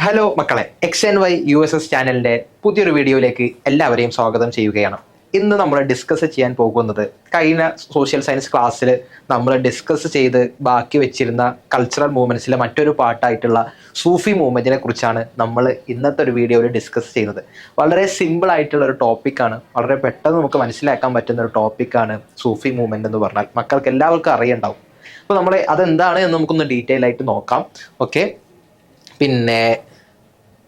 Hello മക്കളെ, XNY USS ചാനലിൻ്റെ പുതിയൊരു വീഡിയോയിലേക്ക് എല്ലാവരെയും സ്വാഗതം ചെയ്യുകയാണ്. ഇന്ന് നമ്മൾ ഡിസ്കസ് ചെയ്യാൻ പോകുന്നത് കഴിഞ്ഞ സോഷ്യൽ സയൻസ് ക്ലാസ്സിൽ നമ്മൾ ഡിസ്കസ് ചെയ്ത് ബാക്കി വെച്ചിരുന്ന കൾച്ചറൽ മൂവ്മെൻറ്റ്സിലെ മറ്റൊരു പാർട്ടായിട്ടുള്ള സൂഫി മൂവ്മെൻറ്റിനെ കുറിച്ചാണ് നമ്മൾ ഇന്നത്തെ ഒരു വീഡിയോയിൽ ഡിസ്കസ് ചെയ്യുന്നത്. വളരെ സിമ്പിൾ ആയിട്ടുള്ള ഒരു ടോപ്പിക്കാണ്, വളരെ പെട്ടെന്ന് നമുക്ക് മനസ്സിലാക്കാൻ പറ്റുന്ന ഒരു ടോപ്പിക്കാണ് സൂഫി മൂവ്മെൻറ്റ് എന്ന് പറഞ്ഞാൽ. മക്കൾക്ക് എല്ലാവർക്കും അറിയണ്ടാവും. അപ്പോൾ നമ്മൾ അതെന്താണ് എന്ന് നമുക്കൊന്ന് ഡീറ്റെയിൽ ആയിട്ട് നോക്കാം. ഓക്കെ, പിന്നെ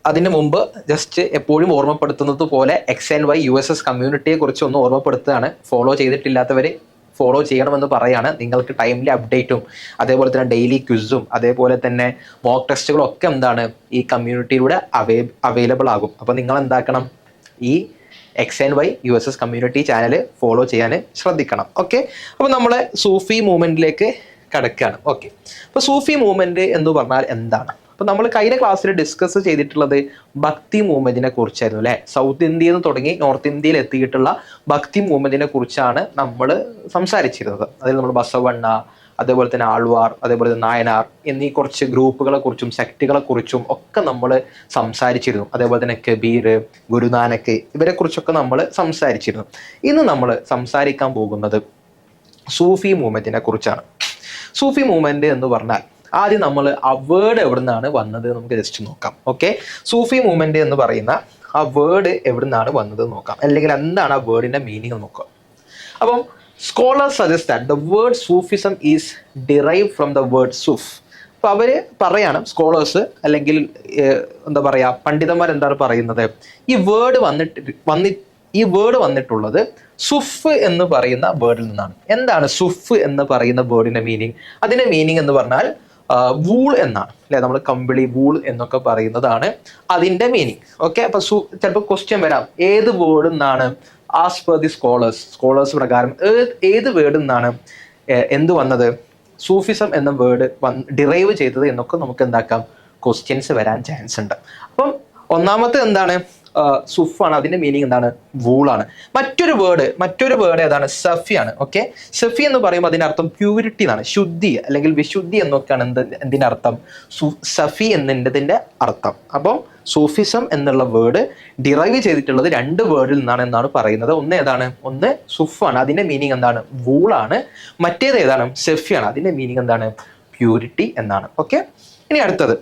അതിന് മുമ്പ് ജസ്റ്റ് എപ്പോഴും ഓർമ്മപ്പെടുത്തുന്നത് പോലെ XNY USS കമ്മ്യൂണിറ്റിയെ കുറിച്ച് ഒന്ന് ഓർമ്മപ്പെടുത്തുകയാണ്. ഫോളോ ചെയ്തിട്ടില്ലാത്തവർ ഫോളോ ചെയ്യണമെന്ന് പറയാണ്. നിങ്ങൾക്ക് ടൈംലി അപ്ഡേറ്റും അതേപോലെ തന്നെ ഡെയിലി ക്വിസും അതേപോലെ തന്നെ മോക്ക് ടെസ്റ്റുകളും ഒക്കെ എന്താണ് ഈ കമ്മ്യൂണിറ്റിയിലൂടെ അവൈലബിൾ ആകും. അപ്പോൾ നിങ്ങൾ എന്താക്കണം, ഈ XNY USS community channel follow ചെയ്യാൻ ശ്രദ്ധിക്കണം. ഓക്കെ, അപ്പോൾ നമ്മൾ സൂഫി മൂവ്മെൻറ്റിലേക്ക് കടക്കുകയാണ്. ഓക്കെ, അപ്പോൾ സൂഫി മൂവ്മെൻറ്റ് എന്ന് പറഞ്ഞാൽ എന്താണ്? അപ്പോൾ നമ്മൾ കഴിഞ്ഞ ക്ലാസ്സിൽ ഡിസ്കസ് ചെയ്തിട്ടുള്ളത് ഭക്തി മൂവ്മെൻറ്റിനെ കുറിച്ചായിരുന്നു അല്ലേ. സൗത്ത് ഇന്ത്യയിൽ നിന്ന് തുടങ്ങി നോർത്ത് ഇന്ത്യയിൽ എത്തിയിട്ടുള്ള ഭക്തി മൂവ്മെൻറ്റിനെ കുറിച്ചാണ് നമ്മൾ സംസാരിച്ചിരുന്നത്. അതിൽ നമ്മൾ ബസവണ്ണ, അതേപോലെ തന്നെ ആൾവാർ, അതേപോലെ തന്നെ നായനാർ എന്നീ കുറച്ച് ഗ്രൂപ്പുകളെ കുറിച്ചും സെക്റ്റുകളെ കുറിച്ചും ഒക്കെ നമ്മൾ സംസാരിച്ചിരുന്നു. അതേപോലെ തന്നെ കബീർ, ഗുരുനാനക്ക്, ഇവരെ കുറിച്ചൊക്കെ നമ്മൾ സംസാരിച്ചിരുന്നു. ഇന്ന് നമ്മൾ സംസാരിക്കാൻ പോകുന്നത് സൂഫി മൂവ്മെൻറ്റിനെ കുറിച്ചാണ്. സൂഫി മൂവ്മെൻറ്റ് എന്ന് പറഞ്ഞാൽ ആദ്യം നമ്മൾ ആ വേർഡ് എവിടെ നിന്നാണ് വന്നത് നമുക്ക് ജസ്റ്റ് നോക്കാം. ഓക്കെ, സൂഫി മൂവ്മെൻറ്റ് എന്ന് പറയുന്ന ആ വേർഡ് എവിടെ നിന്നാണ് വന്നത് നോക്കാം, അല്ലെങ്കിൽ എന്താണ് ആ വേർഡിൻ്റെ മീനിങ് നോക്കാം. അപ്പം scholars suggest that the word Sufism is derive from the word സൂഫ്. അപ്പോൾ അവർ പറയണം, സ്കോളേഴ്സ് അല്ലെങ്കിൽ എന്താ പറയുക, പണ്ഡിതന്മാർ എന്താണ് പറയുന്നത്, ഈ വേർഡ് വന്നിട്ടുള്ളത് സുഫ് എന്ന് പറയുന്ന വേർഡിൽ നിന്നാണ്. എന്താണ് സുഫ് എന്ന് പറയുന്ന വേർഡിൻ്റെ മീനിങ്? അതിൻ്റെ മീനിങ് എന്ന് പറഞ്ഞാൽ വൂൾ എന്നാണ് അല്ലെ. നമ്മൾ കമ്പിളി, വൂൾ എന്നൊക്കെ പറയുന്നതാണ് അതിൻ്റെ മീനിങ്. ഓക്കെ, അപ്പൊ ചിലപ്പോൾ ക്വസ്റ്റ്യൻ വരാം, ഏത് വേർഡിൽ നിന്നാണ് ആസ് പെർ ദി സ്കോളേഴ്സ് പ്രകാരം ഏത് വേർഡിൽ നിന്നാണ് എന്ത് വന്നത്, സൂഫിസം എന്ന വേർഡ് ഡിറൈവ് ചെയ്തത് എന്നൊക്കെ നമുക്ക് എന്താക്കാം, ക്വസ്റ്റ്യൻസ് വരാൻ ചാൻസ് ഉണ്ട്. അപ്പം ഒന്നാമത്തെ എന്താണ്, സുഫാണ്. അതിന്റെ മീനിങ് എന്താണ്, വൂളാണ്. മറ്റൊരു വേർഡ് ഏതാണ്, സഫിയാണ്. ഓക്കെ, സഫി എന്ന് പറയുമ്പോൾ അതിന്റെ അർത്ഥം പ്യൂരിറ്റി എന്നാണ്, ശുദ്ധി അല്ലെങ്കിൽ വിശുദ്ധി എന്നൊക്കെയാണ് എന്തിന്റെ അർത്ഥം, സഫി എന്നതിന്റെ അർത്ഥം. അപ്പോൾ സൂഫിസം എന്നുള്ള വേർഡ് ഡിറൈവ് ചെയ്തിട്ടുള്ളത് രണ്ട് വേർഡിൽ നിന്നാണ് എന്നാണ് പറയുന്നത്. ഒന്ന് ഏതാണ്, ഒന്ന് സുഫാണ്, അതിന്റെ മീനിങ് എന്താണ്, വൂളാണ്. മറ്റേത് ഏതാണ്, സഫിയാണ്, അതിന്റെ മീനിങ് എന്താണ്, പ്യൂരിറ്റി എന്നാണ്. ഓക്കെ, ഇനി അടുത്തത്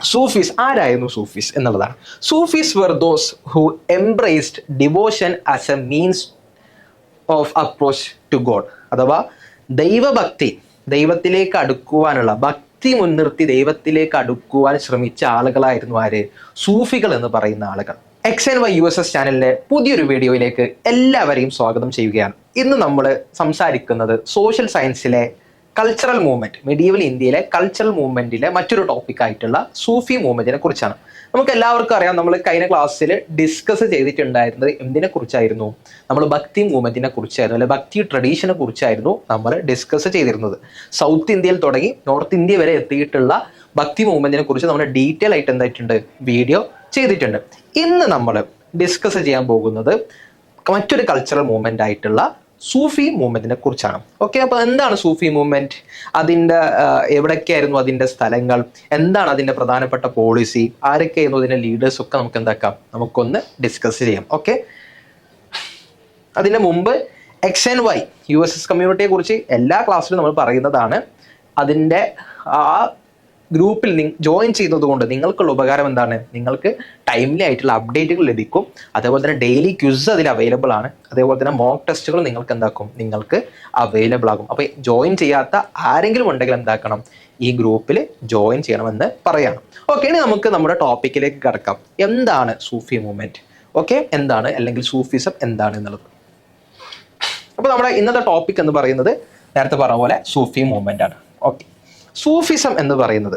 സൂഫീസ്. ആരായിരുന്നു സൂഫീസ് എന്നുള്ളതാണ്. Sufis were those who embraced devotion as a means of approach to god. അഥവാ ദൈവഭക്തി, ദൈവത്തിലേക്ക് അടുക്കുവാനുള്ള ഭക്തി മുൻനിർത്തി ദൈവത്തിലേക്ക് അടുക്കുവാൻ ശ്രമിച്ച ആളുകളായിരുന്നു ആര്, സൂഫികൾ എന്ന് പറയുന്ന ആളുകൾ. XNY USS ചാനലിലെ പുതിയൊരു വീഡിയോയിലേക്ക് എല്ലാവരെയും സ്വാഗതം ചെയ്യുകയാണ്. ഇന്ന് നമ്മൾ സംസാരിക്കുന്നത് സോഷ്യൽ സയൻസിലെ കൾച്ചറൽ മൂവ്മെൻറ്റ്, മെഡീവൽ ഇന്ത്യയിലെ കൾച്ചറൽ മൂവ്മെൻറ്റിലെ മറ്റൊരു ടോപ്പിക്കായിട്ടുള്ള സൂഫി മൂവ്മെൻറ്റിനെ കുറിച്ചാണ്. നമുക്ക് എല്ലാവർക്കും അറിയാം, നമ്മൾ കഴിഞ്ഞ ക്ലാസ്സിൽ ഡിസ്കസ് ചെയ്തിട്ടുണ്ടായിരുന്നത് എന്തിനെ കുറിച്ചായിരുന്നു, നമ്മൾ ഭക്തി മൂവ്മെൻറ്റിനെ കുറിച്ചായിരുന്നു, അല്ലെ ഭക്തി ട്രഡീഷനെ കുറിച്ചായിരുന്നു നമ്മൾ ഡിസ്കസ് ചെയ്തിരുന്നത്. സൗത്ത് ഇന്ത്യയിൽ തുടങ്ങി നോർത്ത് ഇന്ത്യ വരെ എത്തിയിട്ടുള്ള ഭക്തി മൂവ്മെൻറ്റിനെ കുറിച്ച് നമ്മൾ ഡീറ്റെയിൽ ആയിട്ട് എന്തായിട്ടുണ്ട്, വീഡിയോ ചെയ്തിട്ടുണ്ട്. ഇന്ന് നമ്മൾ ഡിസ്കസ് ചെയ്യാൻ പോകുന്നത് മറ്റൊരു കൾച്ചറൽ മൂവ്മെൻ്റ് ആയിട്ടുള്ള സൂഫി മൂവ്മെൻറ്റിനെ കുറിച്ചാണ്. ഓക്കെ, അപ്പോൾ എന്താണ് സൂഫി മൂവ്മെൻറ്റ്, അതിൻ്റെ എവിടെയൊക്കെയായിരുന്നു അതിൻ്റെ സ്ഥലങ്ങൾ, എന്താണ് അതിൻ്റെ പ്രധാനപ്പെട്ട പോളിസി, ആരൊക്കെയായിരുന്നു അതിൻ്റെ ലീഡേഴ്സ് ഒക്കെ നമുക്ക് എന്താക്കാം, നമുക്കൊന്ന് ഡിസ്കസ് ചെയ്യാം. ഓക്കെ, അതിൻ്റെ മുമ്പ് XNY USS കമ്മ്യൂണിറ്റിയെ കുറിച്ച് എല്ലാ ക്ലാസ്സിലും നമ്മൾ പറയുന്നതാണ്. അതിൻ്റെ ആ ഗ്രൂപ്പിൽ ജോയിൻ ചെയ്യുന്നത് കൊണ്ട് നിങ്ങൾക്കുള്ള ഉപകാരം എന്താണ്, നിങ്ങൾക്ക് ടൈംലി ആയിട്ടുള്ള അപ്ഡേറ്റുകൾ ലഭിക്കും. അതേപോലെ തന്നെ ഡെയിലി ക്വിസ് അതിൽ അവൈലബിൾ ആണ്. അതേപോലെ തന്നെ മോക്ക് ടെസ്റ്റുകൾ നിങ്ങൾക്ക് എന്താക്കും, നിങ്ങൾക്ക് അവൈലബിൾ ആകും. അപ്പോൾ ജോയിൻ ചെയ്യാത്ത ആരെങ്കിലും ഉണ്ടെങ്കിൽ എന്താക്കണം, ഈ ഗ്രൂപ്പിൽ ജോയിൻ ചെയ്യണമെന്ന് പറയണം. ഓക്കെ, ഇനി നമുക്ക് നമ്മുടെ ടോപ്പിക്കിലേക്ക് കടക്കാം. എന്താണ് സൂഫി മൂവ്മെൻറ്റ്, ഓക്കെ, എന്താണ് അല്ലെങ്കിൽ സൂഫിസം എന്താണ് എന്നുള്ളത്. അപ്പോൾ നമ്മുടെ ഇന്നത്തെ ടോപ്പിക് എന്ന് പറയുന്നത് നേരത്തെ പറഞ്ഞ പോലെ സൂഫി മൂവ്മെൻ്റ് ആണ്. ഓക്കെ, സൂഫിസം എന്ന് പറയുന്നത്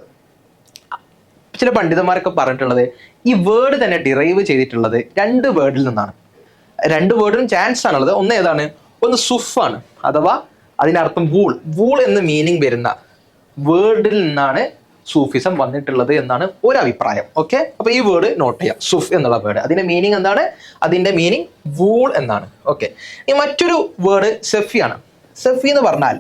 ചില പണ്ഡിതന്മാരൊക്കെ പറഞ്ഞിട്ടുള്ളത് ഈ വേർഡ് തന്നെ ഡിറൈവ് ചെയ്തിട്ടുള്ളത് രണ്ട് വേർഡിൽ നിന്നാണ്. രണ്ട് വേർഡിനും ചാൻസ് ആണുള്ളത്. ഒന്ന് ഏതാണ്, ഒന്ന് സുഫാണ്, അഥവാ അതിനർത്ഥം വൂൾ എന്ന് മീനിങ് വരുന്ന വേർഡിൽ നിന്നാണ് സൂഫിസം വന്നിട്ടുള്ളത് എന്നാണ് ഒരു അഭിപ്രായം. ഓക്കെ, അപ്പോൾ ഈ വേർഡ് നോട്ട് ചെയ്യാം, സുഫ് എന്നുള്ള വേർഡ്. അതിന്റെ മീനിങ് എന്താണ്, അതിന്റെ മീനിങ് വൂൾ എന്നാണ്. ഓക്കെ, ഈ മറ്റൊരു വേർഡ് സഫിയാണ്. സഫി എന്ന് പറഞ്ഞാൽ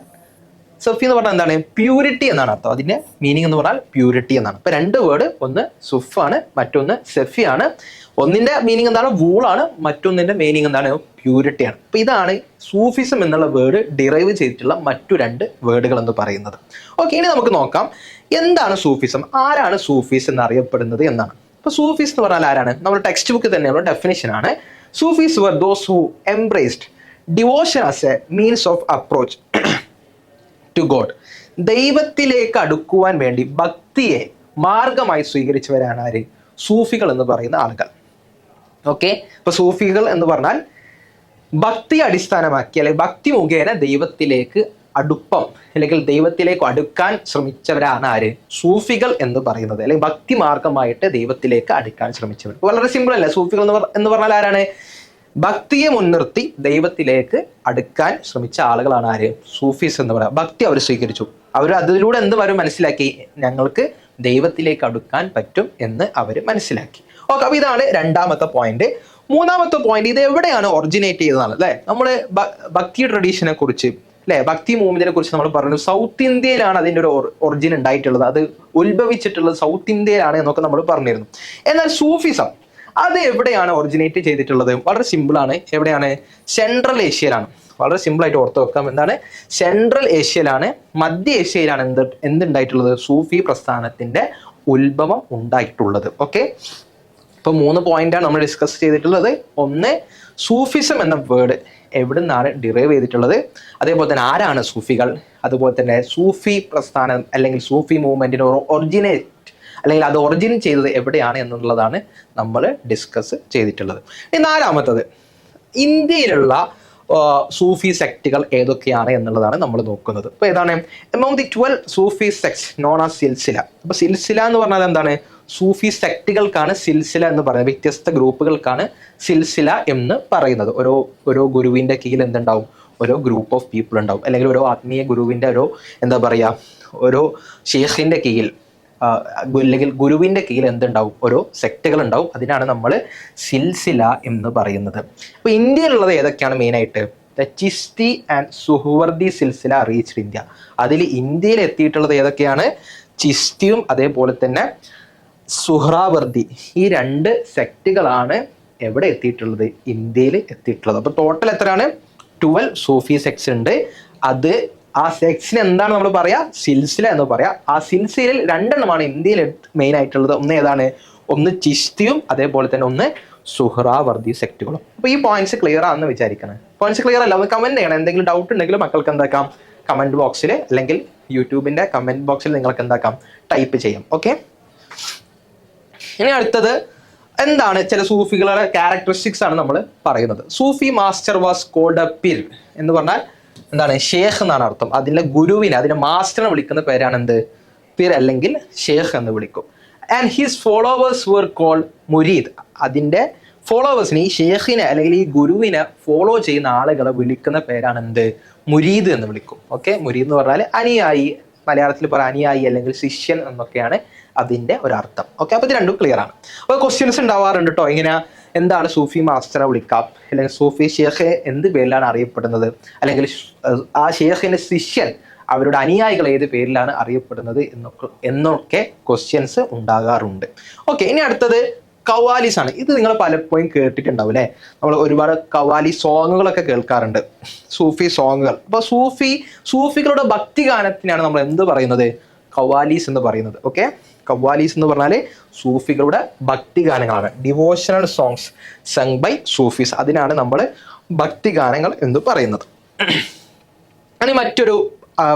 സഫി എന്ന് പറഞ്ഞാൽ എന്താണ്? പ്യൂരിറ്റി എന്നാണ് അർത്ഥം. അതിന്റെ മീനിങ് എന്ന് പറഞ്ഞാൽ പ്യൂരിറ്റി എന്നാണ്. ഇപ്പൊ രണ്ട് വേർഡ്, ഒന്ന് സുഫാണ്, മറ്റൊന്ന് സെഫിയാണ്. ഒന്നിന്റെ മീനിങ് എന്താണ്? വൂളാണ്. മറ്റൊന്നിന്റെ മീനിങ് എന്താണ്? പ്യൂരിറ്റിയാണ്. അപ്പൊ ഇതാണ് സൂഫിസം എന്നുള്ള വേർഡ് ഡിറൈവ് ചെയ്തിട്ടുള്ള മറ്റു രണ്ട് വേർഡുകൾ എന്ന് പറയുന്നത്. ഓക്കെ, ഇനി നമുക്ക് നോക്കാം എന്താണ് സൂഫിസം, ആരാണ് സൂഫീസ് എന്നറിയപ്പെടുന്നത് എന്നാണ്. ഇപ്പൊ സൂഫീസ് എന്ന് പറഞ്ഞാൽ ആരാണ്? നമ്മുടെ ടെക്സ്റ്റ് ബുക്ക് തന്നെയുള്ള ഡെഫിനിഷൻ ആണ്. Sufis were those who embraced devotion as a means of approach to God. ദൈവത്തിലേക്ക് അടുക്കുവാൻ വേണ്ടി ഭക്തിയെ മാർഗമായി സ്വീകരിച്ചവരാണ് ആര്? സൂഫികൾ എന്ന് പറയുന്ന ആളുകൾ. ഓക്കെ, ഇപ്പൊ സൂഫികൾ എന്ന് പറഞ്ഞാൽ ഭക്തി അടിസ്ഥാനമാക്കി അല്ലെങ്കിൽ ഭക്തി മുഖേന ദൈവത്തിലേക്ക് അടുപ്പം അല്ലെങ്കിൽ ദൈവത്തിലേക്ക് അടുക്കാൻ ശ്രമിച്ചവരാണ് ആര്? സൂഫികൾ എന്ന് പറയുന്നത്, അല്ലെങ്കിൽ ഭക്തി മാർഗമായിട്ട് ദൈവത്തിലേക്ക് അടുക്കാൻ ശ്രമിച്ചവർ. വളരെ സിമ്പിൾ അല്ലേ? സൂഫികൾ എന്ന് പറഞ്ഞാൽ ആരാണ്? ഭക്തിയെ മുൻനിർത്തി ദൈവത്തിലേക്ക് അടുക്കാൻ ശ്രമിച്ച ആളുകളാണ് ആര്? സൂഫീസ് എന്ന് പറയാം. ഭക്തി അവർ സ്വീകരിച്ചു, അവർ അതിലൂടെ എന്ത് വരും മനസ്സിലാക്കി? ഞങ്ങൾക്ക് ദൈവത്തിലേക്ക് അടുക്കാൻ പറ്റും എന്ന് അവർ മനസ്സിലാക്കി. ഓക്കെ, അപ്പൊ ഇതാണ് രണ്ടാമത്തെ പോയിന്റ്. മൂന്നാമത്തെ പോയിന്റ്, ഇത് എവിടെയാണ് ഒറിജിനേറ്റ് ചെയ്തതാണ് അല്ലെ? നമ്മുടെ ഭക്തി ട്രഡീഷനെ കുറിച്ച് അല്ലെ, ഭക്തി മൂവ്മെന്റിനെ കുറിച്ച് നമ്മൾ പറഞ്ഞു സൗത്ത് ഇന്ത്യയിലാണ് അതിൻ്റെ ഒരു ഒറിജിൻ ഉണ്ടായിട്ടുള്ളത്, അത് ഉത്ഭവിച്ചിട്ടുള്ളത് സൗത്ത് ഇന്ത്യയിലാണ് എന്നൊക്കെ നമ്മൾ പറഞ്ഞിരുന്നു. എന്നാൽ സൂഫിസം അത് എവിടെയാണ് ഒറിജിനേറ്റ് ചെയ്തിട്ടുള്ളത്? വളരെ സിമ്പിൾ ആണ്. എവിടെയാണ്? സെൻട്രൽ ഏഷ്യയിലാണ്. വളരെ സിമ്പിൾ ആയിട്ട് ഓർത്ത് വെക്കാം. എന്താണ്? സെൻട്രൽ ഏഷ്യയിലാണ്, മധ്യ ഏഷ്യയിലാണ് എന്തുണ്ടായിട്ടുള്ളത്? സൂഫി പ്രസ്ഥാനത്തിന്റെ ഉത്ഭവം ഉണ്ടായിട്ടുള്ളത്. ഓക്കെ, ഇപ്പൊ 3 പോയിന്റാണ് നമ്മൾ ഡിസ്കസ് ചെയ്തിട്ടുള്ളത്. ഒന്ന്, സൂഫിസം എന്ന വേർഡ് എവിടെ നിന്നാണ് ഡിറൈവ് ചെയ്തിട്ടുള്ളത്, അതേപോലെ തന്നെ ആരാണ് സൂഫികൾ, അതുപോലെ തന്നെ സൂഫി പ്രസ്ഥാനം അല്ലെങ്കിൽ സൂഫി മൂവ്മെന്റിന് ഒറിജിനേറ്റ് അല്ലെങ്കിൽ അത് ഒറിജിൻ ചെയ്തത് എവിടെയാണ് എന്നുള്ളതാണ് നമ്മൾ ഡിസ്കസ് ചെയ്തിട്ടുള്ളത്. ഇനി നാലാമത്തത്, ഇന്ത്യയിലുള്ള സൂഫി സെക്റ്റുകൾ ഏതൊക്കെയാണ് എന്നുള്ളതാണ് നമ്മൾ നോക്കുന്നത്. ഇപ്പൊ ഏതാണ്? Among the 12 Sufi sects known as Silsila. അപ്പൊ സിൽസില എന്ന് പറഞ്ഞാൽ എന്താണ്? സൂഫി സെക്റ്റുകൾക്കാണ് സിൽസില എന്ന് പറയുന്നത്. വ്യത്യസ്ത ഗ്രൂപ്പുകൾക്കാണ് സിൽസില എന്ന് പറയുന്നത്. ഓരോ ഗുരുവിന്റെ കീഴിൽ എന്തുണ്ടാവും? ഓരോ ഗ്രൂപ്പ് ഓഫ് പീപ്പിൾ ഉണ്ടാവും, അല്ലെങ്കിൽ ഓരോ ആത്മീയ ഗുരുവിന്റെ ഓരോ ഷേഖിന്റെ കീഴിൽ അല്ലെങ്കിൽ ഗുരുവിന്റെ കീഴിൽ എന്തുണ്ടാവും? ഓരോ സെക്റ്റുകൾ ഉണ്ടാവും. അതിനാണ് നമ്മൾ സിൽസില എന്ന് പറയുന്നത്. അപ്പൊ ഇന്ത്യയിലുള്ളത് ഏതൊക്കെയാണ് മെയിനായിട്ട്? ദ ചിസ്തി ആൻഡ് സുഹ്വർദി സിൽസില റീച്ച്ഡ് ഇന്ത്യ. അതിൽ ഇന്ത്യയിൽ എത്തിയിട്ടുള്ളത് ഏതൊക്കെയാണ്? ചിസ്തിയും അതേപോലെ തന്നെ സുഹ്രാവർദി. ഈ 2 സെക്റ്റുകളാണ് എവിടെ എത്തിയിട്ടുള്ളത്? ഇന്ത്യയിൽ എത്തിയിട്ടുള്ളത്. അപ്പൊ ടോട്ടൽ എത്രയാണ്? 12 സൂഫി സെക്ട്സ് ഉണ്ട്. അത് ആ സെക്സിന് എന്താണ് നമ്മൾ പറയാ? സിൽസില എന്ന് പറയാം. ആ സിൽസിലയിൽ 2 എണ്ണമാണ് ഇന്ത്യയിൽ മെയിൻ ആയിട്ടുള്ളത്. ഒന്ന് ഏതാണ്? ഒന്ന് ചിസ്തിയും അതേപോലെ തന്നെ ഒന്ന് സുഹ്രാവർദി സെക്റ്റുകളും. അപ്പൊ ഈ പോയിന്റ്സ് ക്ലിയർ ആണെന്ന് വിചാരിക്കണം. പോയിന്റ്സ് ക്ലിയർ അല്ല, ഒന്ന് കമന്റ് ചെയ്യണം. എന്തെങ്കിലും ഡൗട്ട് ഉണ്ടെങ്കിൽ മക്കൾക്ക് എന്താക്കാം? കമന്റ് ബോക്സിൽ അല്ലെങ്കിൽ യൂട്യൂബിന്റെ കമന്റ് ബോക്സിൽ നിങ്ങൾക്ക് എന്താക്കാം? ടൈപ്പ് ചെയ്യാം. ഓക്കെ, ഇനി അടുത്തത് എന്താണ്? ചില സൂഫികളുടെ ക്യാരക്ടറിസ്റ്റിക്സ് ആണ് നമ്മൾ പറയുന്നത്. Sufi master was called a പിർ എന്ന് പറഞ്ഞാൽ എന്താണ്? ഷേഖ് എന്നാണ് അർത്ഥം. അതിന്റെ ഗുരുവിനെ, അതിന്റെ മാസ്റ്ററിനെ വിളിക്കുന്ന പേരാണ് എന്ത്? പിർ അല്ലെങ്കിൽ ഷേഖ് എന്ന് വിളിക്കും. And his followers were called മുരീദ്. അതിന്റെ ഫോളോവേഴ്സിനെ, ഈ ഷേഖിനെ അല്ലെങ്കിൽ ഈ ഗുരുവിനെ ഫോളോ ചെയ്യുന്ന ആളുകളെ വിളിക്കുന്ന പേരാണ് എന്ത്? മുരീദ് എന്ന് വിളിക്കും. ഓക്കെ, മുരീദ് എന്ന് പറഞ്ഞാൽ അനുയായി, മലയാളത്തിൽ പറയാം അനുയായി അല്ലെങ്കിൽ ശിഷ്യൻ എന്നൊക്കെയാണ് അതിന്റെ ഒരർത്ഥം. ഓക്കെ, അപ്പൊ ഇത് രണ്ടും ക്ലിയർ ആണ്. അപ്പൊ ക്വസ്റ്റ്യൻസ് ഉണ്ടാവാറുണ്ട് കേട്ടോ. ഇങ്ങനെ എന്താണ് സൂഫി മാസ്റ്ററെ വിളിക്കാം, അല്ലെങ്കിൽ സൂഫി ഷേഖ് എന്ത് പേരിലാണ് അറിയപ്പെടുന്നത്, അല്ലെങ്കിൽ ആ ഷേഖിന്റെ ശിഷ്യൻ അവരുടെ അനുയായികൾ ഏത് പേരിലാണ് അറിയപ്പെടുന്നത് എന്നൊക്കെ ക്വസ്റ്റ്യൻസ് ഉണ്ടാകാറുണ്ട്. ഓക്കെ, ഇനി അടുത്തത് കവാലീസ് ആണ്. ഇത് നിങ്ങൾ പലപ്പോഴും കേട്ടിട്ടുണ്ടാവും അല്ലെ? നമ്മൾ ഒരുപാട് കവാലി സോങ്ങുകളൊക്കെ കേൾക്കാറുണ്ട്, സൂഫി സോങ്ങുകൾ. അപ്പൊ സൂഫികളുടെ ഭക്തി ഗാനത്തിനാണ് നമ്മൾ എന്ത് പറയുന്നത്? കവാലീസ് എന്ന് പറയുന്നത്. ഓക്കെ, കവാലീസ് എന്ന് പറഞ്ഞാൽ സൂഫികളുടെ ഭക്തി ഗാനങ്ങളാണ്, devotional songs sung by Sufis. അതിനാണ് നമ്മൾ ഭക്തി ഗാനങ്ങൾ എന്ന് പറയുന്നത്. ഇനി മറ്റൊരു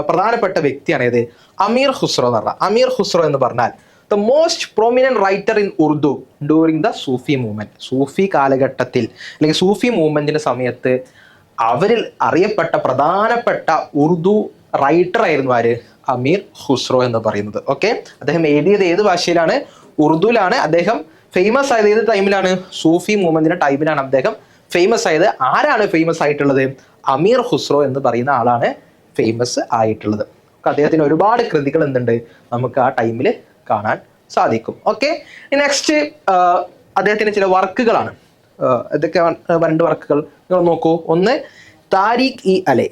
പ്രധാനപ്പെട്ട വ്യക്തിയാണ് ഇത് അമീർ ഖുസ്രോ എന്ന് പറഞ്ഞാൽ. അമീർ ഖുസ്രോ എന്ന് പറഞ്ഞാൽ the most prominent writer in Urdu during the Sufi movement. Sufi കാലഘട്ടത്തിൽ അല്ലെങ്കിൽ സൂഫി മൂവ്മെന്റിന്റെ സമയത്ത് അവരിൽ അറിയപ്പെട്ട പ്രധാനപ്പെട്ട ഉറുദു റൈറ്റർ ആയിരുന്നു ആര്? അമീർ ഖുസ്രോ എന്ന് പറയുന്നത്. ഓക്കെ, അദ്ദേഹം എഴുതിയത് ഏത് ഭാഷയിലാണ്? ഉറുദുവിലാണ്. അദ്ദേഹം ഫേമസ് ആയത് ഏത് ടൈമിലാണ്? സൂഫി മൂവ്മെന്റിന്റെ ടൈമിലാണ് അദ്ദേഹം ഫേമസ് ആയത്. ആരാണ് ഫേമസ് ആയിട്ടുള്ളത്? അമീർ ഖുസ്രോ എന്ന് പറയുന്ന ആളാണ് ഫേമസ് ആയിട്ടുള്ളത്. അദ്ദേഹത്തിന് ഒരുപാട് കൃതികൾ എന്തുണ്ട്? നമുക്ക് ആ ടൈമിൽ കാണാൻ സാധിക്കും. ഓക്കെ, നെക്സ്റ്റ് അദ്ദേഹത്തിന്റെ ചില വർക്കുകളാണ്. ഇതൊക്കെ 2 വർക്കുകൾ നിങ്ങൾ നോക്കൂ. ഒന്ന് താരിഖ് ഇ അലൈ,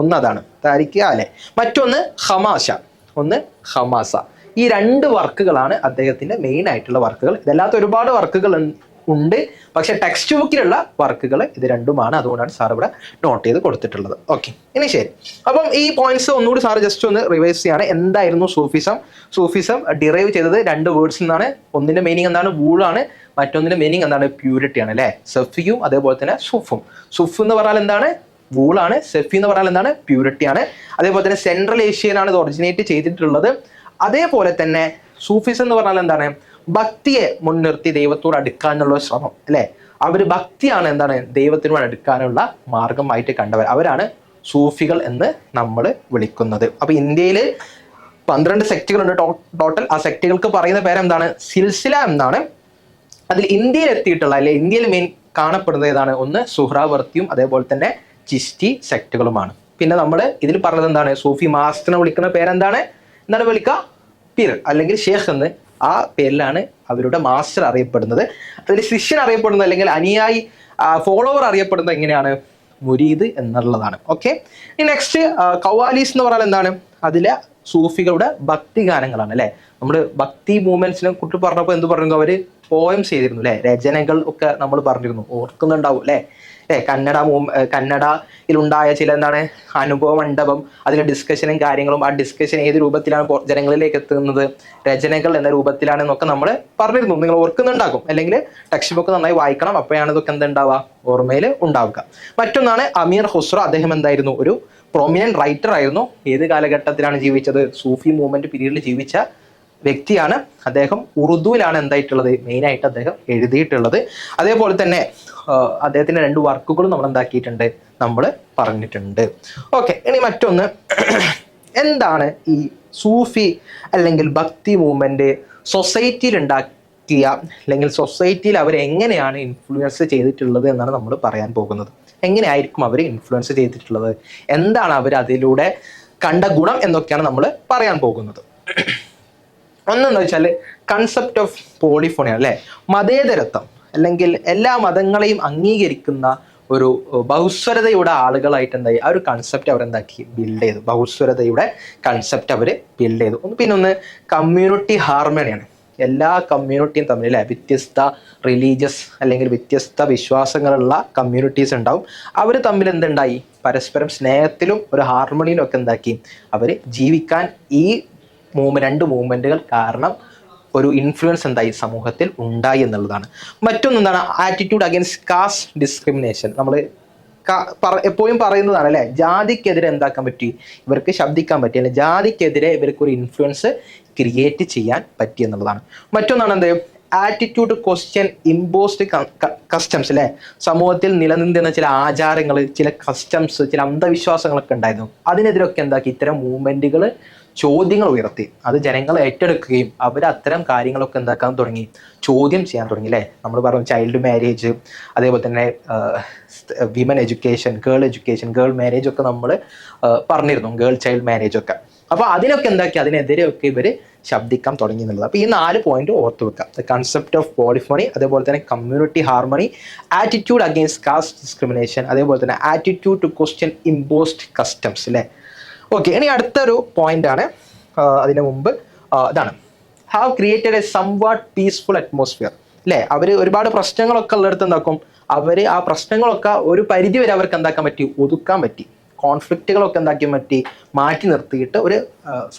ഒന്ന് അതാണ് താരിഖ് അല്ലെ, മറ്റൊന്ന് ഹമാശ, ഒന്ന് ഹമാസ. ഈ രണ്ട് വർക്കുകളാണ് അദ്ദേഹത്തിന്റെ മെയിൻ ആയിട്ടുള്ള വർക്കുകൾ. ഇതല്ലാത്ത ഒരുപാട് വർക്കുകൾ ഉണ്ട്, പക്ഷെ ടെക്സ്റ്റ് ബുക്കിലുള്ള വർക്കുകൾ ഇത് രണ്ടുമാണ്. അതുകൊണ്ടാണ് സാർ ഇവിടെ നോട്ട് ചെയ്ത് കൊടുത്തിട്ടുള്ളത്. ഓക്കെ, ഇനി ശരി. അപ്പം ഈ പോയിന്റ്സ് ഒന്നുകൂടി സാർ ജസ്റ്റ് ഒന്ന് റിവൈസ് ചെയ്യാണ്. എന്തായിരുന്നു സൂഫിസം? സൂഫിസം ഡിറൈവ് ചെയ്തത് രണ്ട് വേർഡ്സിൽ നിന്നാണ്. ഒന്നിന്റെ മീനിങ് എന്താണ്? വൂളാണ്. മറ്റൊന്നിന്റെ മീനിങ് എന്താണ്? പ്യൂരിറ്റി ആണ് അല്ലെ. സഫിയും അതേപോലെ തന്നെ സുഫും. സുഫ് എന്ന് പറഞ്ഞാൽ എന്താണ്? വൂളാണ്. സഫി എന്ന് പറഞ്ഞാൽ എന്താണ്? പ്യൂരിറ്റി ആണ്. അതേപോലെ തന്നെ സെൻട്രൽ ഏഷ്യയിലാണ് ഇത് ഒറിജിനേറ്റ് ചെയ്തിട്ടുള്ളത്. അതേപോലെ തന്നെ സൂഫിസം എന്ന് പറഞ്ഞാൽ എന്താണ്? ഭക്തിയെ മുൻനിർത്തി ദൈവത്തോട് അടുക്കാനുള്ള ശ്രമം അല്ലെ. അവര് ഭക്തിയാണ് എന്താണ്? ദൈവത്തിനോട് അടുക്കാനുള്ള മാർഗമായിട്ട് കണ്ടവർ. അവരാണ് സൂഫികൾ എന്ന് നമ്മൾ വിളിക്കുന്നത്. അപ്പൊ ഇന്ത്യയിൽ 12 സെക്റ്റുകളുണ്ട് ടോട്ടൽ. ആ സെക്റ്റുകൾക്ക് പറയുന്ന പേരെന്താണ്? സിൽസില എന്നാണ്. അതിൽ ഇന്ത്യയിൽ എത്തിയിട്ടുള്ള അല്ലെ, ഇന്ത്യയിൽ മെയിൻ കാണപ്പെടുന്നത് ഏതാണ്? ഒന്ന് സുഹ്രാവർത്തിയും അതേപോലെ തന്നെ ചിസ്റ്റി സെക്റ്റുകളുമാണ്. പിന്നെ നമ്മൾ ഇതിൽ പറഞ്ഞത് എന്താണ്? സൂഫി മാസ്റ്ററിനെ വിളിക്കുന്ന പേരെന്താണ്? എന്താണ് വിളിക്കുക? പീർ അല്ലെങ്കിൽ ഷേഖ് എന്ന്. ആ പേരിലാണ് അവരുടെ മാസ്റ്റർ അറിയപ്പെടുന്നത്. അതിൽ ശിഷ്യൻ അറിയപ്പെടുന്നത് അല്ലെങ്കിൽ അനുയായി ഫോളോവർ അറിയപ്പെടുന്നത് എങ്ങനെയാണ്? മുരീദ് എന്നുള്ളതാണ്. ഓക്കെ, ഇനി നെക്സ്റ്റ് ഖവാലീസ് എന്ന് പറഞ്ഞാൽ എന്താണ്? അതിലെ സൂഫികളുടെ ഭക്തി ഗാനങ്ങളാണ് അല്ലെ. നമ്മൾ ഭക്തി മൂവ്മെന്റ്സിനെ കുറിച്ച് പറഞ്ഞപ്പോൾ എന്ത് പറഞ്ഞു? അവര് പോയംസ് ചെയ്തിരുന്നു അല്ലെ, രചനകൾ ഒക്കെ നമ്മൾ പറഞ്ഞിരുന്നു, ഓർക്കുന്നുണ്ടാവും അല്ലെ. കന്നഡയിലുണ്ടായ ചില എന്താണ് അനുഭവ മണ്ഡപം, അതിലെ ഡിസ്കഷനും കാര്യങ്ങളും, ആ ഡിസ്കഷൻ ഏത് രൂപത്തിലാണ് ജനങ്ങളിലേക്ക് എത്തുന്നത്, രചനകൾ എന്ന രൂപത്തിലാണെന്നൊക്കെ നമ്മൾ പറഞ്ഞിരുന്നു. നിങ്ങൾ ഓർക്കുന്നുണ്ടാകും, അല്ലെങ്കിൽ ടെക്സ്റ്റ് ബുക്ക് നന്നായി വായിക്കണം. അപ്പോഴാണ് ഇതൊക്കെ എന്തുണ്ടാവുക? ഓർമ്മയിൽ ഉണ്ടാവുക. മറ്റൊന്നാണ് അമീർ ഖുസ്രോ. അദ്ദേഹം എന്തായിരുന്നു? ഒരു പ്രൊമിനന്റ് റൈറ്റർ ആയിരുന്നു. ഏത് കാലഘട്ടത്തിലാണ് ജീവിച്ചത്? സൂഫി മൂവ്മെന്റ് പീരീഡിൽ ജീവിച്ച വ്യക്തിയാണ് അദ്ദേഹം. ഉറുദുവിലാണ് എന്തായിട്ടുള്ളത്? മെയിനായിട്ട് അദ്ദേഹം എഴുതിയിട്ടുള്ളത്. അതേപോലെ തന്നെ അദ്ദേഹത്തിന്റെ 2 വർക്കുകളും നമ്മൾ എന്താക്കിയിട്ടുണ്ട്? നമ്മൾ പറഞ്ഞിട്ടുണ്ട്. ഓക്കെ, ഇനി മറ്റൊന്ന് എന്താണ് ഈ സൂഫി അല്ലെങ്കിൽ ഭക്തി മൂവ്മെന്റ് സൊസൈറ്റിയിൽ ഉണ്ടാക്കിയ അല്ലെങ്കിൽ സൊസൈറ്റിയിൽ അവർ എങ്ങനെയാണ് ഇൻഫ്ലുവൻസ് ചെയ്തിട്ടുള്ളത് എന്നാണ് നമ്മൾ പറയാൻ പോകുന്നത്. എങ്ങനെയായിരിക്കും അവർ ഇൻഫ്ലുവൻസ് ചെയ്തിട്ടുള്ളത്, എന്താണ് അവർ അതിലൂടെ കണ്ട ഗുണം എന്നൊക്കെയാണ് നമ്മൾ പറയാൻ പോകുന്നത്. ഒന്നെന്ന് വെച്ചാൽ കൺസെപ്റ്റ് ഓഫ് പോളിഫോണി അല്ലെ, മതേതരത്വം അല്ലെങ്കിൽ എല്ലാ മതങ്ങളെയും അംഗീകരിക്കുന്ന ഒരു ബഹുസ്വരതയുടെ ആളുകളായിട്ട് എന്തായി ആ ഒരു കൺസെപ്റ്റ് അവരെന്താക്കി? ബിൽഡ് ചെയ്തു. ബഹുസ്വരതയുടെ കൺസെപ്റ്റ് അവർ ബിൽഡ് ചെയ്തു. പിന്നെ ഒന്ന് കമ്മ്യൂണിറ്റി ഹാർമണിയാണ്. എല്ലാ കമ്മ്യൂണിറ്റിയും തമ്മിൽ അല്ലെ, വ്യത്യസ്ത റിലീജിയസ് അല്ലെങ്കിൽ വ്യത്യസ്ത വിശ്വാസങ്ങളുള്ള കമ്മ്യൂണിറ്റീസ് ഉണ്ടാവും. അവർ തമ്മിൽ എന്തുണ്ടായി? പരസ്പരം സ്നേഹത്തിലും ഒരു ഹാർമണിയിലും ഒക്കെ എന്താക്കി അവർ ജീവിക്കാൻ ഈ 2 മൂവ്മെന്റുകൾ കാരണം ഒരു ഇൻഫ്ലുവൻസ് എന്തായി? സമൂഹത്തിൽ ഉണ്ടായി എന്നുള്ളതാണ്. മറ്റൊന്നെന്താണ്? Attitude against caste discrimination. നമ്മൾ എപ്പോഴും പറയുന്നതാണ് അല്ലെ, ജാതിക്കെതിരെ എന്താക്കാൻ പറ്റി? ഇവർക്ക് ശബ്ദിക്കാൻ പറ്റി, അല്ലെങ്കിൽ ജാതിക്കെതിരെ ഇവർക്ക് ഒരു ഇൻഫ്ലുവൻസ് ക്രിയേറ്റ് ചെയ്യാൻ പറ്റി എന്നുള്ളതാണ്. മറ്റൊന്നാണ് എന്ത്? ആറ്റിറ്റ്യൂഡ് ക്വസ്റ്റ്യൻ ഇമ്പോസ്ഡ് കസ്റ്റംസ് അല്ലെ. സമൂഹത്തിൽ നിലനിന്നിരുന്ന ചില ആചാരങ്ങൾ, ചില കസ്റ്റംസ്, ചില അന്ധവിശ്വാസങ്ങളൊക്കെ ഉണ്ടായിരുന്നു. അതിനെതിരൊക്കെ എന്താക്കി? ഇത്തരം മൂവ്മെന്റുകൾ ചോദ്യങ്ങൾ ഉയർത്തി. അത് ജനങ്ങൾ ഏറ്റെടുക്കുകയും അവർ അത്തരം കാര്യങ്ങളൊക്കെ എന്താക്കാൻ തുടങ്ങി? ചോദ്യം ചെയ്യാൻ തുടങ്ങി അല്ലേ. നമ്മൾ പറഞ്ഞു ചൈൽഡ് മാരേജ്, അതേപോലെ തന്നെ വിമൻ എഡ്യൂക്കേഷൻ, ഗേൾ മാരേജ് ഒക്കെ നമ്മൾ പറഞ്ഞിരുന്നു, ഗേൾ ചൈൽഡ് മാരേജ് ഒക്കെ. അപ്പോൾ അതിനൊക്കെ എന്താക്കി? അതിനെതിരെയൊക്കെ ഇവർ ശബ്ദിക്കാൻ തുടങ്ങി എന്നുള്ളത്. അപ്പോൾ ഈ 4 പോയിന്റ് ഓർത്ത് വെക്കാം. ദ കൺസെപ്റ്റ് ഓഫ് പോളിഫോണി, അതേപോലെ തന്നെ community harmony, attitude against caste discrimination, അതേപോലെ തന്നെ attitude to question imposed customs അല്ലേ. ഓക്കെ, ഇനി അടുത്തൊരു പോയിന്റ് ആണ്. അതിന് മുമ്പ് ഇതാണ്, have created a somewhat peaceful atmosphere അല്ലേ. അവർ ഒരുപാട് പ്രശ്നങ്ങളൊക്കെ ഉള്ളിടത്ത് എന്താക്കും? അവർ ആ പ്രശ്നങ്ങളൊക്കെ ഒരു പരിധി വരെ അവർക്ക് എന്താക്കാൻ പറ്റി? ഒതുക്കാൻ പറ്റി. കോൺഫ്ലിക്റ്റുകളൊക്കെ എന്താക്കാൻ പറ്റി? മാറ്റി നിർത്തിയിട്ട് ഒരു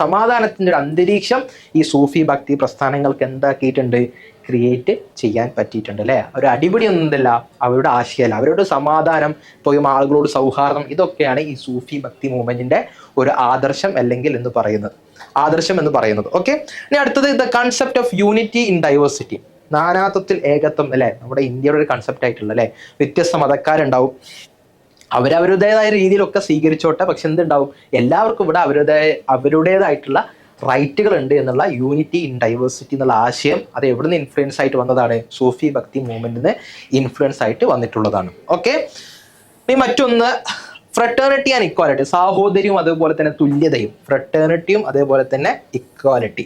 സമാധാനത്തിൻ്റെ ഒരു അന്തരീക്ഷം ഈ സൂഫി ഭക്തി പ്രസ്ഥാനങ്ങൾക്ക് എന്താക്കിയിട്ടുണ്ട്? ക്രിയേറ്റ് ചെയ്യാൻ പറ്റിയിട്ടുണ്ട് അല്ലേ. ഒരു അടിപിടി ഒന്നുമില്ല അവരുടെ ആശയമല്ല, അവരുടെ സമാധാനം, ഇപ്പോഴും ആളുകളോട് സൗഹാർദ്ദം, ഇതൊക്കെയാണ് ഈ സൂഫി ഭക്തി മൂവ്മെന്റിന്റെ ഒരു ആദർശം അല്ലെങ്കിൽ ആദർശം എന്ന് പറയുന്നത്. ഓക്കെ, ഇനി അടുത്തത് the concept of unity in diversity, നാനാത്വത്തിൽ ഏകത്വം അല്ലെ. നമ്മുടെ ഇന്ത്യയുടെ ഒരു കൺസെപ്റ്റ് ആയിട്ടുള്ള അല്ലെ, വ്യത്യസ്ത മതക്കാരുണ്ടാവും, അവരവരുടേതായ രീതിയിലൊക്കെ സ്വീകരിച്ചോട്ടെ, പക്ഷെ എന്തുണ്ടാവും? എല്ലാവർക്കും ഇവിടെ അവരുടേതായിട്ടുള്ള റൈറ്റുകൾ ഉണ്ട് എന്നുള്ള യൂണിറ്റി ഇൻ ഡൈവേഴ്സിറ്റി എന്നുള്ള ആശയം അത് എവിടെ നിന്ന് ഇൻഫ്ലുവൻസ് ആയിട്ട് വന്നതാണ്? സൂഫി ഭക്തി മൂവ്മെന്റിന് ഇൻഫ്ലുവൻസ് ആയിട്ട് വന്നിട്ടുള്ളതാണ്. ഓക്കെ, ഇനി മറ്റൊന്ന് ഫ്രട്ടേണിറ്റി ആൻഡ് ഇക്വാലിറ്റി, സാഹോദര്യവും അതേപോലെ തന്നെ തുല്യതയും. ഫ്രട്ടേണിറ്റിയും അതേപോലെ തന്നെ ഇക്വാലിറ്റി,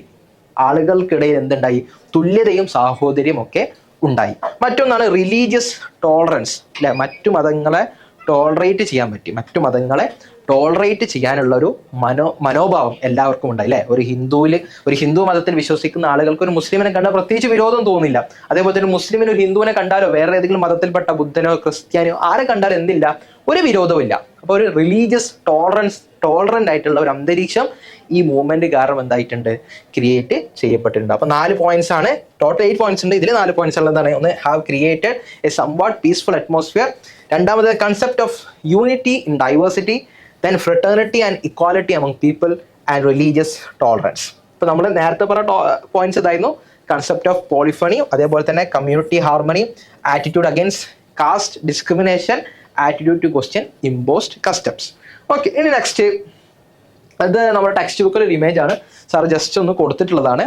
ആളുകൾക്കിടയിൽ എന്തുണ്ടായി? തുല്യതയും സാഹോദര്യവും ഒക്കെ ഉണ്ടായി. മറ്റൊന്നാണ് റിലീജിയസ് ടോളറൻസ് അല്ലെ, മറ്റു മതങ്ങളെ ടോളറേറ്റ് ചെയ്യാൻ പറ്റി, മറ്റു മതങ്ങളെ ടോളറേറ്റ് ചെയ്യാനുള്ള ഒരു മനോഭാവം എല്ലാവർക്കും ഉണ്ട് അല്ലേ. ഒരു ഹിന്ദു മതത്തിൽ വിശ്വസിക്കുന്ന ആളുകൾക്ക് ഒരു മുസ്ലിമിനെ കണ്ടാൽ പ്രത്യേകിച്ച് വിരോധം തോന്നില്ല. അതേപോലെ തന്നെ മുസ്ലിമിന് ഒരു ഹിന്ദുവിനെ കണ്ടാലോ വേറെ ഏതെങ്കിലും മതത്തിൽപ്പെട്ട ബുദ്ധനോ ക്രിസ്ത്യാനിയോ ആരെ കണ്ടാലും എന്തില്ല, ഒരു വിരോധമില്ല. അപ്പോൾ ഒരു റിലീജിയസ് ടോളറൻ്റ് ആയിട്ടുള്ള ഒരു അന്തരീക്ഷം ഈ മൂവ്മെന്റ് കാരണം എന്തായിട്ടുണ്ട്, ക്രിയേറ്റ് ചെയ്യപ്പെട്ടിട്ടുണ്ട്. അപ്പോൾ 4 പോയിന്റ്സ് ആണ്, ടോട്ടൽ 8 പോയിന്റ്സ് ഉണ്ട്. ഇതിൽ 4 പോയിന്റ്സ് ഉള്ളതാണ്. ഒന്ന്, have created a somewhat peaceful atmosphere. രണ്ടാമത്, concept of unity in diversity. Then fraternity and equality among people and religious tolerance. ഇപ്പോൾ നമ്മൾ നേരത്തെ പറഞ്ഞ പോയിന്റ്സ് ഇതായിരുന്നു, കൺസെപ്റ്റ് ഓഫ് പോളിഫണി, അതേപോലെ തന്നെ community harmony, attitude against caste discrimination, attitude to question imposed customs. Okay, ഇനി next, അത് നമ്മുടെ ടെക്സ്റ്റ് ബുക്കിൽ ഒരു ഇമേജ് ആണ്, സാർ ജസ്റ്റ് ഒന്ന് കൊടുത്തിട്ടുള്ളതാണ്.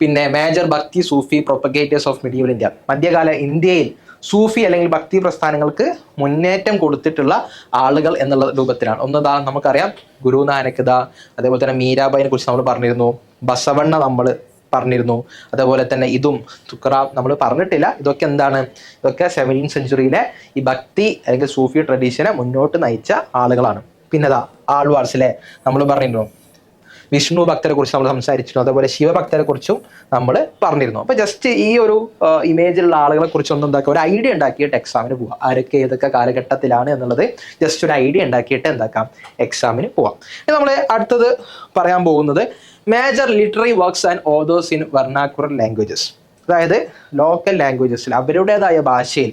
പിന്നെ മേജർ ഭക്തി സൂഫി പ്രൊപ്പഗേറ്റേഴ്സ് ഓഫ് മിഡീവൽ ഇന്ത്യ. മധ്യകാല ഇന്ത്യയിൽ സൂഫി അല്ലെങ്കിൽ ഭക്തി പ്രസ്ഥാനങ്ങൾക്ക് മുന്നേറ്റം കൊടുത്തിട്ടുള്ള ആളുകൾ എന്നുള്ള രൂപത്തിലാണ്. ഒന്നതാ നമുക്കറിയാം, ഗുരു നാനക്, അതേപോലെ തന്നെ മീരാബായിനെ കുറിച്ച് നമ്മൾ പറഞ്ഞിരുന്നു, ബസവണ്ണ നമ്മൾ പറഞ്ഞിരുന്നു, അതേപോലെ തന്നെ ഇതും തുക്കറാം നമ്മൾ പറഞ്ഞിട്ടില്ല. ഇതൊക്കെ എന്താണ്, ഇതൊക്കെ 17th സെഞ്ച്വറിയിലെ ഈ ഭക്തി അല്ലെങ്കിൽ സൂഫി ട്രഡീഷനെ മുന്നോട്ട് നയിച്ച ആളുകളാണ്. പിന്നെതാ ആൾവാർസിലെ നമ്മൾ പറഞ്ഞിരുന്നു, വിഷ്ണു ഭക്തരെ കുറിച്ച് നമ്മൾ സംസാരിച്ചിരുന്നു, അതേപോലെ ശിവഭക്തരെ കുറിച്ചും നമ്മൾ പറഞ്ഞിരുന്നു. അപ്പോൾ ജസ്റ്റ് ഈ ഒരു ഇമേജിലുള്ള ആളുകളെ കുറിച്ചൊന്നും എന്താക്കുക, ഒരു ഐഡിയ ഉണ്ടാക്കിയിട്ട് എക്സാമിന് പോവാം. ആരൊക്കെ ഏതൊക്കെ കാലഘട്ടത്തിലാണ് എന്നുള്ളത് ജസ്റ്റ് ഒരു ഐഡിയ ഉണ്ടാക്കിയിട്ട് എന്താക്കാം, എക്സാമിന് പോവാം. ഇനി നമ്മൾ അടുത്തത് പറയാൻ പോകുന്നത് major literary works and authors in vernacular languages. അതായത് ലോക്കൽ ലാംഗ്വേജസിൽ അവരുടേതായ ഭാഷയിൽ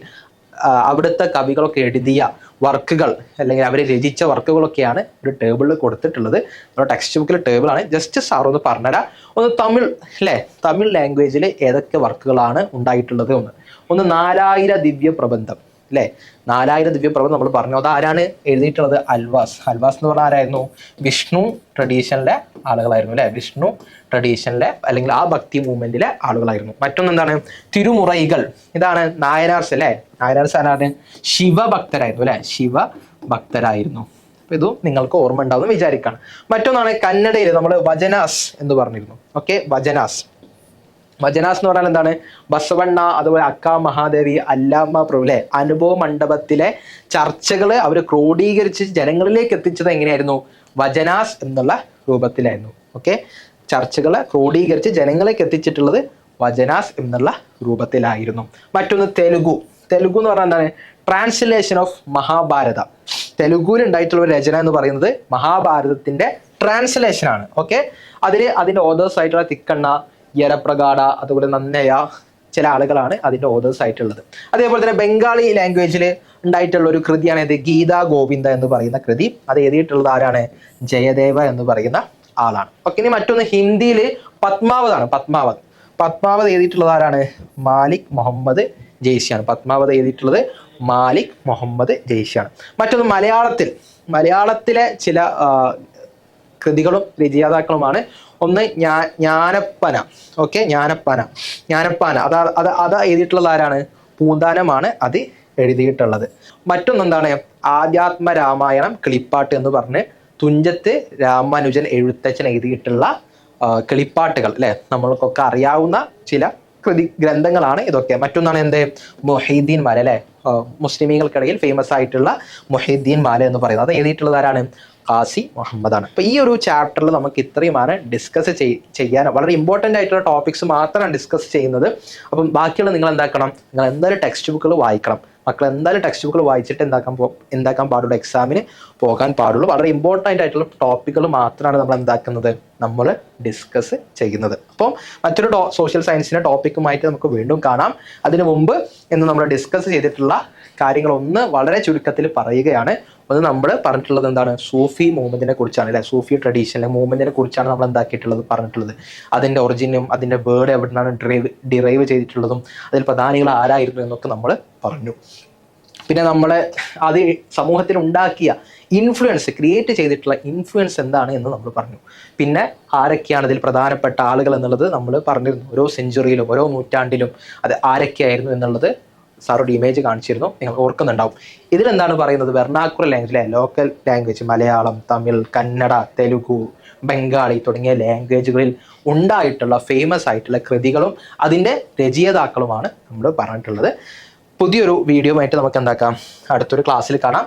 അവിടുത്തെ കവികളൊക്കെ എഴുതിയ വർക്കുകൾ അല്ലെങ്കിൽ അവർ രചിച്ച വർക്കുകളൊക്കെയാണ് ഒരു ടേബിളിൽ കൊടുത്തിട്ടുള്ളത്. നമ്മുടെ ടെക്സ്റ്റ് ബുക്കിൽ ടേബിളാണ്. ജസ്റ്റ് സാർ ഒന്ന് പറഞ്ഞുതരാം. ഒന്ന് തമിഴ് അല്ലേ, തമിഴ് ലാംഗ്വേജിൽ ഏതൊക്കെ വർക്കുകളാണ് ഉണ്ടായിട്ടുള്ളത്. ഒന്ന് 4000 ദിവ്യ പ്രബന്ധം അല്ലേ, 4000 ദിവ്യ പ്രബന്ധം നമ്മൾ പറഞ്ഞു. അത് ആരാണ് എഴുതിയിട്ടുള്ളത്? അൽവാസ് എന്ന് പറഞ്ഞാൽ ആരായിരുന്നു? വിഷ്ണു ട്രഡീഷനിലെ ആളുകളായിരുന്നു അല്ലെ, വിഷ്ണു ട്രഡീഷനിലെ അല്ലെങ്കിൽ ആ ഭക്തി മൂവ്മെന്റിലെ ആളുകളായിരുന്നു. മറ്റൊന്നെന്താണ്? തിരുമുറൈകൾ. ഇതാണ് നായനാർസ് അല്ലെ, നായനാർസ് ആരാണ്? ശിവഭക്തരായിരുന്നു അല്ലെ, ശിവഭക്തരായിരുന്നു. ഇതും നിങ്ങൾക്ക് ഓർമ്മ ഉണ്ടാവും വിചാരിക്കണം. മറ്റൊന്നാണ് കന്നഡയിൽ നമ്മൾ വചനാസ് എന്ന് പറഞ്ഞിരുന്നു. ഓക്കെ, വചനാസ് എന്ന് പറഞ്ഞാൽ എന്താണ്? ബസവണ്ണ, അതുപോലെ അക്ക മഹാദേവി, അല്ലാമ്മ പ്രഭു അല്ലെ, അനുഭവ മണ്ഡപത്തിലെ ചർച്ചകൾ അവർ ക്രോഡീകരിച്ച് ജനങ്ങളിലേക്ക് എത്തിച്ചത് എങ്ങനെയായിരുന്നു? വചനാസ് എന്നുള്ള രൂപത്തിലായിരുന്നു. ഓക്കെ, ചർച്ചകളെ ക്രോഡീകരിച്ച് ജനങ്ങളിലേക്ക് എത്തിച്ചിട്ടുള്ളത് വചനാസ് എന്നുള്ള രൂപത്തിലായിരുന്നു. മറ്റൊന്ന് തെലുഗു എന്ന് പറഞ്ഞാൽ എന്താണ്? Translation of Mahabharata. തെലുഗുവിൽ ഉണ്ടായിട്ടുള്ള ഒരു രചന എന്ന് പറയുന്നത് മഹാഭാരതത്തിന്റെ ട്രാൻസ്ലേഷൻ ആണ്. ഓക്കെ, അതിന്റെ ഓതേഴ്സ് ആയിട്ടുള്ള തിക്കണ്ണ, യരപ്രകാട, അതുപോലെ നന്നയ, ചില ആളുകളാണ് അതിന്റെ ഓതേഴ്സ് ആയിട്ടുള്ളത്. അതേപോലെ തന്നെ ബംഗാളി ലാംഗ്വേജിൽ ഉണ്ടായിട്ടുള്ള ഒരു കൃതിയാണ് ഇത് ഗീതാ ഗോവിന്ദ എന്ന് പറയുന്ന കൃതി. അത് എഴുതിയിട്ടുള്ളത് ആരാണ്? ജയദേവ എന്ന് പറയുന്ന ആളാണ്. ഓക്കെ, ഇനി മറ്റൊന്ന് ഹിന്ദിയിൽ പത്മാവതാണ്. പത്മാവത് എഴുതിയിട്ടുള്ളത് ആരാണ്? മാലിക് മുഹമ്മദ് ജയ്സിയാണ്. പത്മാവത് എഴുതിയിട്ടുള്ളത് മാലിക് മുഹമ്മദ് ജയ്സിയാണ്. മറ്റൊന്ന് മലയാളത്തിലെ ചില കൃതികളും രചയിതാക്കളുമാണ്. ഒന്ന് ജ്ഞാനപ്പന. ഓക്കെ, ജ്ഞാനപ്പാന അത് എഴുതിയിട്ടുള്ളത് ആരാണ്? പൂന്താനമാണ് അത് എഴുതിയിട്ടുള്ളത്. മറ്റൊന്നെന്താണ്? ആധ്യാത്മ രാമായണം കിളിപ്പാട്ട് എന്ന് പറഞ്ഞ് തുഞ്ചത്ത് രാമാനുജൻ എഴുത്തച്ഛൻ എഴുതിയിട്ടുള്ള കിളിപ്പാട്ടുകൾ അല്ലെ, നമ്മൾക്കൊക്കെ അറിയാവുന്ന ചില ഗ്രന്ഥങ്ങളാണ് ഇതൊക്കെ. മറ്റൊന്നാണ് എന്ത്? മൊഹീദ്ദീൻ മാല അല്ലെ, മുസ്ലിമീങ്ങൾക്കിടയിൽ ഫേമസ് ആയിട്ടുള്ള മൊഹീദ്ദീൻ മാല എന്ന് പറയുന്നത്. അത് എഴുതിയിട്ടുള്ളത് ആരാണ്? ഖാസി മുഹമ്മദാണ്. അപ്പോൾ ഈ ഒരു ചാപ്റ്ററിൽ നമുക്ക് ഇത്രയുമാണ് ഡിസ്കസ് ചെയ്യാൻ, വളരെ ഇമ്പോർട്ടൻ്റ് ആയിട്ടുള്ള ടോപ്പിക്സ് മാത്രമാണ് ഡിസ്കസ് ചെയ്യുന്നത്. അപ്പം ബാക്കിയുള്ള നിങ്ങൾ എന്താക്കണം? നിങ്ങൾ എന്തായാലും ടെക്സ്റ്റ് ബുക്കുകൾ വായിക്കണം. മക്കൾ എന്തായാലും ടെക്സ്റ്റ് ബുക്കുകൾ വായിച്ചിട്ട് എന്താക്കാൻ പാടുള്ളൂ, എക്സാമിന് പോകാൻ പാടുള്ളൂ. വളരെ ഇമ്പോർട്ടൻ്റ് ആയിട്ടുള്ള ടോപ്പിക്കുകൾ മാത്രമാണ് നമ്മൾ ഡിസ്കസ് ചെയ്യുന്നത്. അപ്പം മറ്റൊരു സോഷ്യൽ സയൻസിൻ്റെ ടോപ്പിക്കുമായിട്ട് നമുക്ക് വീണ്ടും കാണാം. അതിനു മുമ്പ് ഇന്ന് നമ്മൾ ഡിസ്കസ് ചെയ്തിട്ടുള്ള കാര്യങ്ങളൊന്ന് വളരെ ചുരുക്കത്തിൽ പറയുകയാണ്. ഒന്ന് നമ്മൾ പറഞ്ഞിട്ടുള്ളത് എന്താണ്? സൂഫി മൂവ്മെന്റിനെ കുറിച്ചാണ് അല്ലെ, സൂഫി ട്രഡീഷണൽ മൂവ്മെന്റിനെ കുറിച്ചാണ് നമ്മൾ പറഞ്ഞിട്ടുള്ളത്. അതിന്റെ ഒറിജിനും അതിന്റെ വേർഡ് എവിടെ നിന്നാണ് ഡിറൈവ് ചെയ്തിട്ടുള്ളതും അതിൽ പ്രധാനികൾ ആരായിരുന്നു എന്നൊക്കെ നമ്മൾ പറഞ്ഞു. പിന്നെ അത് സമൂഹത്തിൽ ഉണ്ടാക്കിയ ഇൻഫ്ലുവൻസ്, ക്രിയേറ്റ് ചെയ്തിട്ടുള്ള ഇൻഫ്ലുവൻസ് എന്താണ് എന്ന് നമ്മൾ പറഞ്ഞു. പിന്നെ ആരൊക്കെയാണ് ഇതിൽ പ്രധാനപ്പെട്ട ആളുകൾ എന്നുള്ളത് നമ്മൾ പറഞ്ഞിരുന്നു. ഓരോ സെഞ്ചുറിയിലും ഓരോ നൂറ്റാണ്ടിലും അത് ആരൊക്കെയായിരുന്നു എന്നുള്ളത് സാറോട് ഇമേജ് കാണിച്ചിരുന്നു, നിങ്ങൾ ഓർക്കുന്നുണ്ടാവും. ഇതിലെന്താണ് പറയുന്നത്? Vernacular language, local language, Malayalam, Tamil, Kannada, Telugu, Bengali തുടങ്ങിയ ലാംഗ്വേജുകളിൽ ഉണ്ടായിട്ടുള്ള ഫേമസ് ആയിട്ടുള്ള കൃതികളും അതിൻ്റെ രചയിതാക്കളുമാണ് നമ്മൾ പറഞ്ഞിട്ടുള്ളത്. പുതിയൊരു വീഡിയോ ആയിട്ട് നമുക്ക് അടുത്തൊരു ക്ലാസ്സിൽ കാണാം.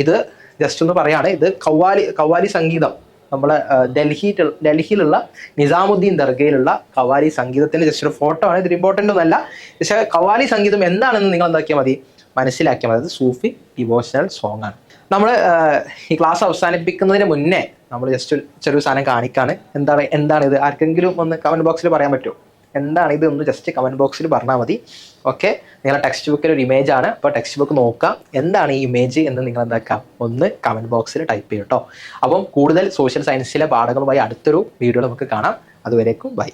ഇത് ജസ്റ്റ് ഒന്ന് പറയാണ്, ഇത് കവ്വാലി സംഗീതം, നമ്മളെ ഡൽഹിയിലുള്ള നിസാമുദ്ദീൻ ദർഗയിലുള്ള കവാലി സംഗീതത്തിന്റെ ജസ്റ്റ് ഒരു ഫോട്ടോ ആണ്. ഇത് ഇമ്പോർട്ടൻ്റ് ഒന്നല്ല. പക്ഷേ കവാലി സംഗീതം എന്താണെന്ന് നിങ്ങൾ എന്താക്കിയാൽ മതി, മനസ്സിലാക്കിയാൽ മതി. അത് സൂഫി ഡിവോഷണൽ സോങ് ആണ്. നമ്മൾ ഈ ക്ലാസ് അവസാനിപ്പിക്കുന്നതിന് മുന്നേ നമ്മൾ ജസ്റ്റ് ചെറിയൊരു സാധനം കാണിക്കാണ്. എന്താണ് ഇത്? ആർക്കെങ്കിലും ഒന്ന് കമൻറ്റ് ബോക്സിൽ പറയാൻ പറ്റുമോ? എന്താണ് ഇത്? ഒന്ന് ജസ്റ്റ് കമൻറ്റ് ബോക്സിൽ പറഞ്ഞാൽ മതി. ഓക്കെ, നിങ്ങളുടെ ടെക്സ്റ്റ് ബുക്കിൽ ഒരു ഇമേജ് ആണ്. അപ്പോൾ ടെക്സ്റ്റ് ബുക്ക് നോക്കാം, എന്താണ് ഈ ഇമേജ് എന്ന് നിങ്ങൾ എന്താക്കാം, ഒന്ന് കമൻറ്റ് ബോക്സിൽ ടൈപ്പ് ചെയ്യും കേട്ടോ. അപ്പം കൂടുതൽ സോഷ്യൽ സയൻസിലെ പാഠങ്ങളുമായി അടുത്തൊരു വീഡിയോ നമുക്ക് കാണാം. അതുവരേക്കും ബൈ.